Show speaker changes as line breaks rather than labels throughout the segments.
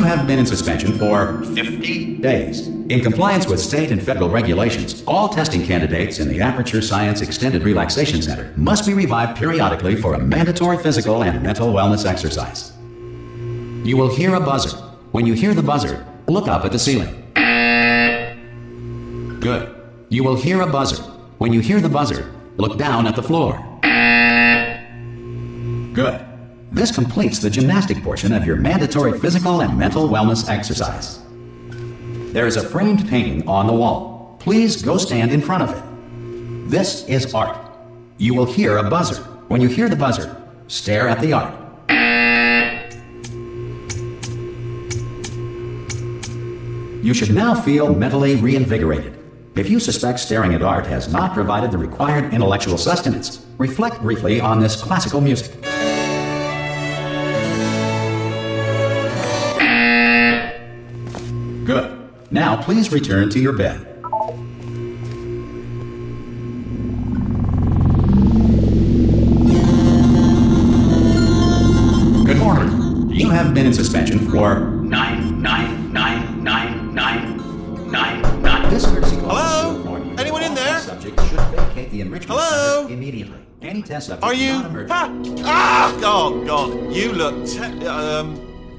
You have been in suspension for 50 days. In compliance with state and federal regulations, all testing candidates in the Aperture Science Extended Relaxation Center must be revived periodically for a mandatory physical and mental wellness exercise. You will hear a buzzer. When you hear the buzzer, look up at the ceiling. Good. You will hear a buzzer. When you hear the buzzer, look down at the floor. Good. This completes the gymnastic portion of your mandatory physical and mental wellness exercise. There is a framed painting on the wall. Please go stand in front of it. This is art. You will hear a buzzer. When you hear the buzzer, stare at the art. You should now feel mentally reinvigorated. If you suspect staring at art has not provided the required intellectual sustenance, reflect briefly on this classical music. Good. Now please return to your bed. Good morning. You have been in suspension for 9999999. This courtesy call.
Hello? Anyone in there?
Subject should vacate the enrichment
Hello?
center immediately. Any test subject
Are you?
not emergent.
Oh God! You look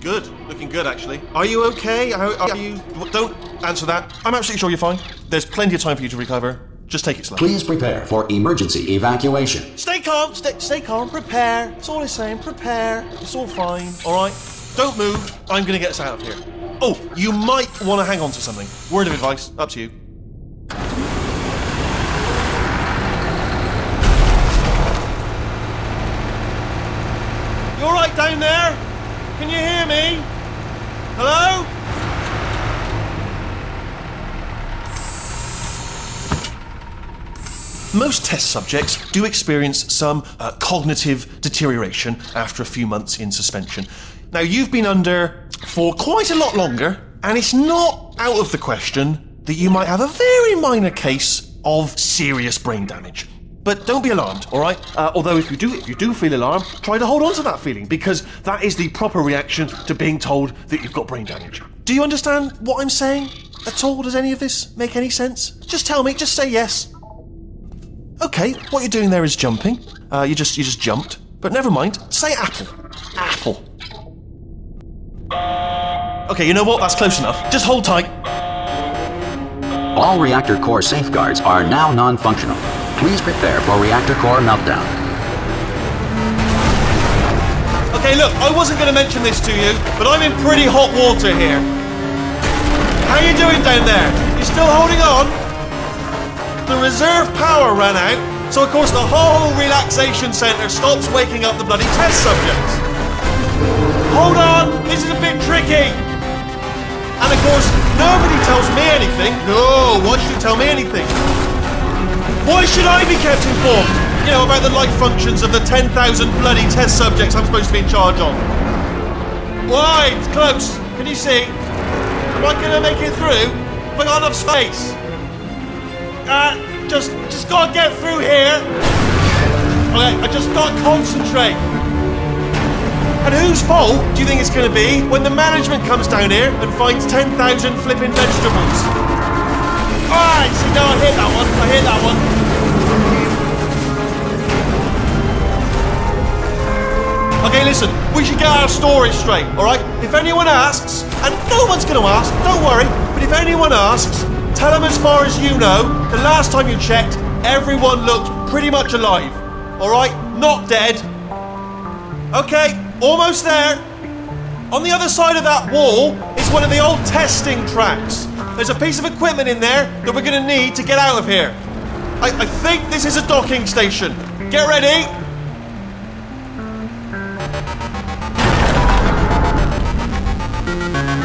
good. Looking good, actually. Are you okay? Are you? Don't answer that. I'm absolutely sure you're fine. There's plenty of time for you to recover. Just take it slow.
Please prepare for emergency evacuation.
Stay calm. Stay calm. Prepare. That's all I'm saying. Prepare. It's all fine. All right. Don't move. I'm gonna get us out of here. Oh, you might want to hang on to something. Word of advice. Up to you. You all right down there? Can you hear me? Hello? Most test subjects do experience some cognitive deterioration after a few months in suspension. Now, you've been under for quite a lot longer, and it's not out of the question that you might have a very minor case of serious brain damage. But don't be alarmed, all right? Although if you do feel alarmed, try to hold on to that feeling, because that is the proper reaction to being told that you've got brain damage. Do you understand what I'm saying at all? Does any of this make any sense? Just tell me, just say yes. Okay, what you're doing there is jumping. You just jumped. But never mind, say apple. Apple. Okay, you know what? That's close enough. Just hold tight.
All reactor core safeguards are now non-functional. Please prepare for reactor core meltdown.
Okay, look, I wasn't going to mention this to you, but I'm in pretty hot water here. How you doing down there? You still holding on? The reserve power ran out, so of course the whole relaxation centre stops waking up the bloody test subjects. Hold on, this is a bit tricky. And of course, nobody tells me anything. No, why should you tell me anything? Why should I be kept informed? You know, about the life functions of the 10,000 bloody test subjects I'm supposed to be in charge of. Why? It's close. Can you see? Am I gonna make it through? Have I got enough space? Just gotta get through here. Okay, I just gotta concentrate. And whose fault do you think it's gonna be when the management comes down here and finds 10,000 flipping vegetables? Alright, see, now I hit that one. I hit that one. Okay, listen, we should get our story straight, alright? If anyone asks, and no one's gonna ask, don't worry, but if anyone asks, tell them as far as you know, the last time you checked, everyone looked pretty much alive. Alright? Not dead. Okay, almost there. On the other side of that wall is one of the old testing tracks. There's a piece of equipment in there that we're going to need to get out of here. I think this is a docking station. Get ready.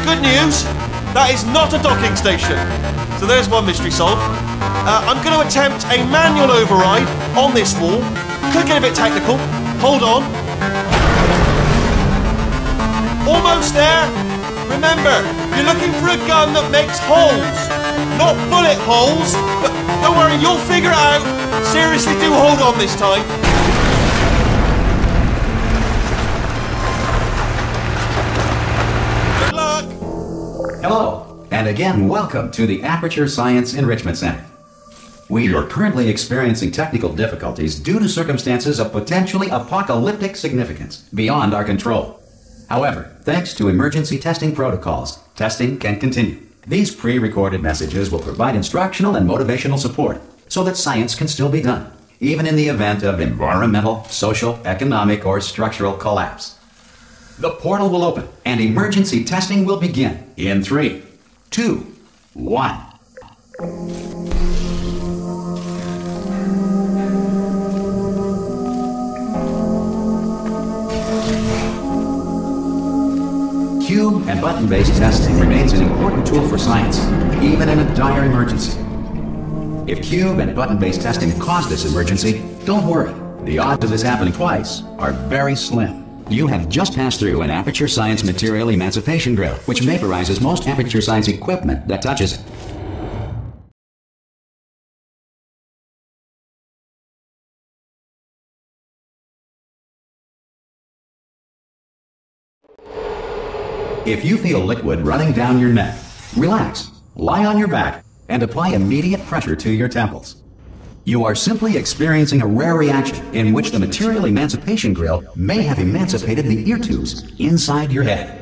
Good news, that is not a docking station. So there's one mystery solved. I'm going to attempt a manual override on this wall. Could get a bit technical. Hold on. Almost there. Remember, you're looking for a gun that makes holes. Not bullet holes, but don't worry, you'll figure it out. Seriously, do hold on this time. Good luck.
Hello, and again welcome to the Aperture Science Enrichment Center. We are currently experiencing technical difficulties due to circumstances of potentially apocalyptic significance beyond our control. However, thanks to emergency testing protocols, testing can continue. These pre-recorded messages will provide instructional and motivational support so that science can still be done, even in the event of environmental, social, economic, or structural collapse. The portal will open, and emergency testing will begin in 3, 2, 1. Cube and button-based testing remains an important tool for science, even in a dire emergency. If cube and button-based testing caused this emergency, don't worry. The odds of this happening twice are very slim. You have just passed through an Aperture Science material emancipation drill, which vaporizes most Aperture Science equipment that touches it. If you feel liquid running down your neck, relax, lie on your back, and apply immediate pressure to your temples. You are simply experiencing a rare reaction in which the material emancipation grill may have emancipated the ear tubes inside your head.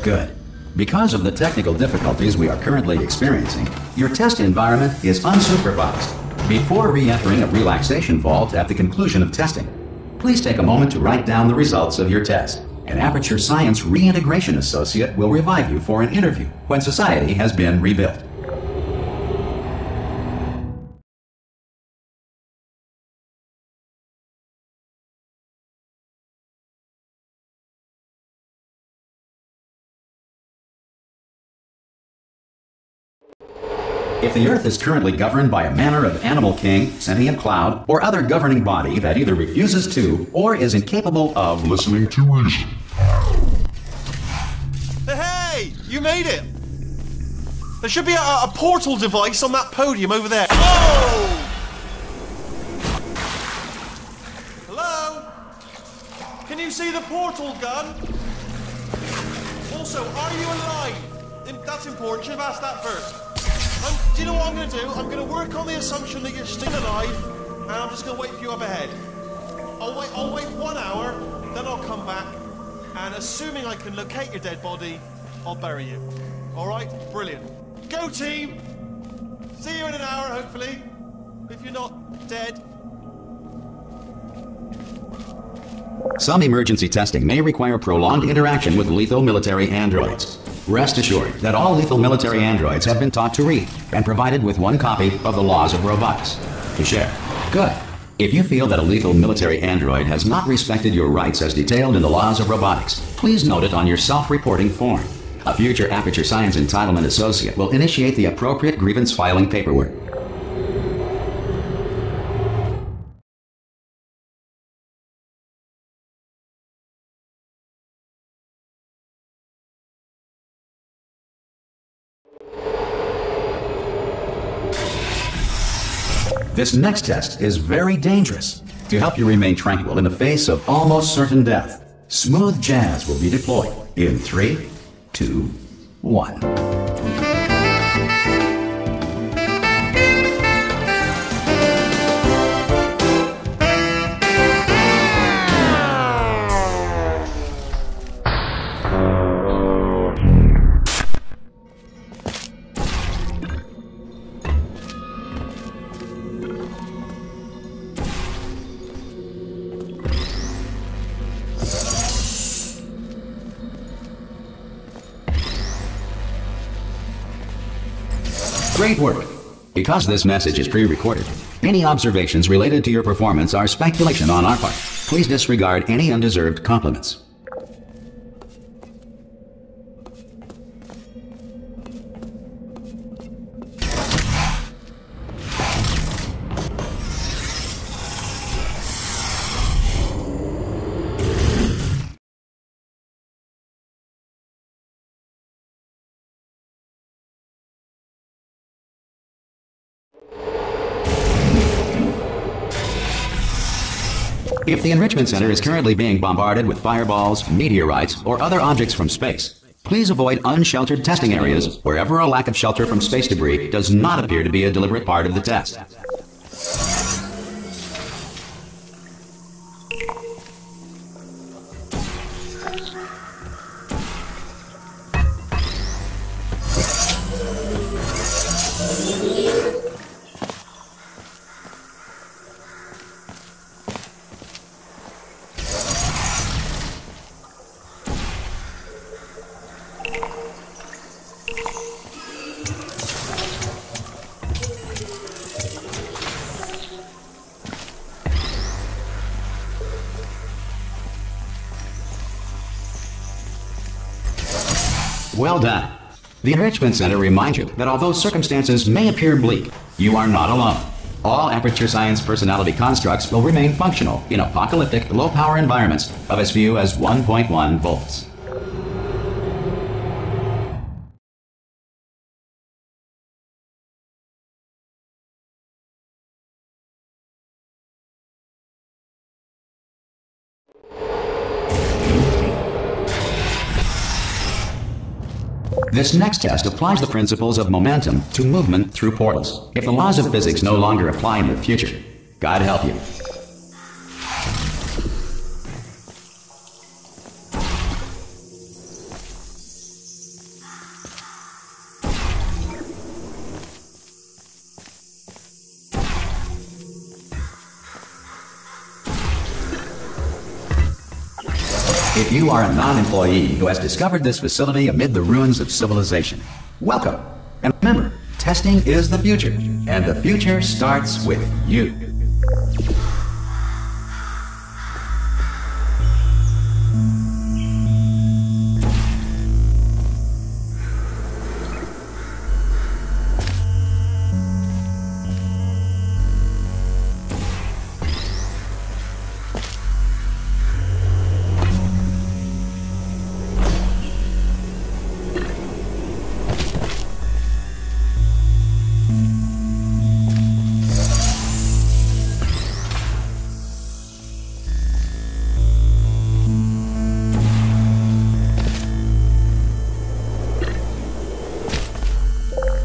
Good. Because of the technical difficulties we are currently experiencing, your test environment is unsupervised. Before re-entering a relaxation vault at the conclusion of testing, please take a moment to write down the results of your test. An Aperture Science Reintegration Associate will revive you for an interview when society has been rebuilt. If the Earth is currently governed by a manner of animal king, sentient cloud, or other governing body that either refuses to or is incapable of listening to reason.
Hey! You made it! There should be a portal device on that podium over there. Oh! Hello? Can you see the portal gun? Also, are you alive? That's important. Should have asked that first. Do you know what I'm going to do? I'm going to work on the assumption that you're still alive, and I'm just going to wait for you up ahead. I'll wait 1 hour, then I'll come back, and assuming I can locate your dead body, I'll bury you. Alright? Brilliant. Go team! See you in an hour, hopefully. If you're not dead.
Some emergency testing may require prolonged interaction with lethal military androids. Rest assured that all lethal military androids have been taught to read and provided with 1 copy of the Laws of Robotics to share. Good. If you feel that a lethal military android has not respected your rights as detailed in the Laws of Robotics, please note it on your self-reporting form. A future Aperture Science Entitlement Associate will initiate the appropriate grievance filing paperwork. This next test is very dangerous. To help you remain tranquil in the face of almost certain death, smooth jazz will be deployed in 3, 2, 1. Great work! Because this message is pre-recorded, any observations related to your performance are speculation on our part. Please disregard any undeserved compliments. If the Enrichment Center is currently being bombarded with fireballs, meteorites, or other objects from space, please avoid unsheltered testing areas wherever a lack of shelter from space debris does not appear to be a deliberate part of the test. Well done. The Enrichment Center reminds you that although circumstances may appear bleak, you are not alone. All Aperture Science personality constructs will remain functional in apocalyptic, low-power environments of as few as 1.1 volts. This next test applies the principles of momentum to movement through portals. If the laws of physics no longer apply in the future, God help you. If you are a non-employee who has discovered this facility amid the ruins of civilization, welcome. And remember, testing is the future, and the future starts with you.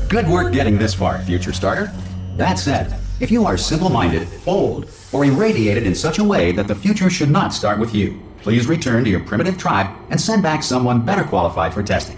Good work getting this far, future starter. That said, if you are simple-minded, old, or irradiated in such a way that the future should not start with you, please return to your primitive tribe and send back someone better qualified for testing.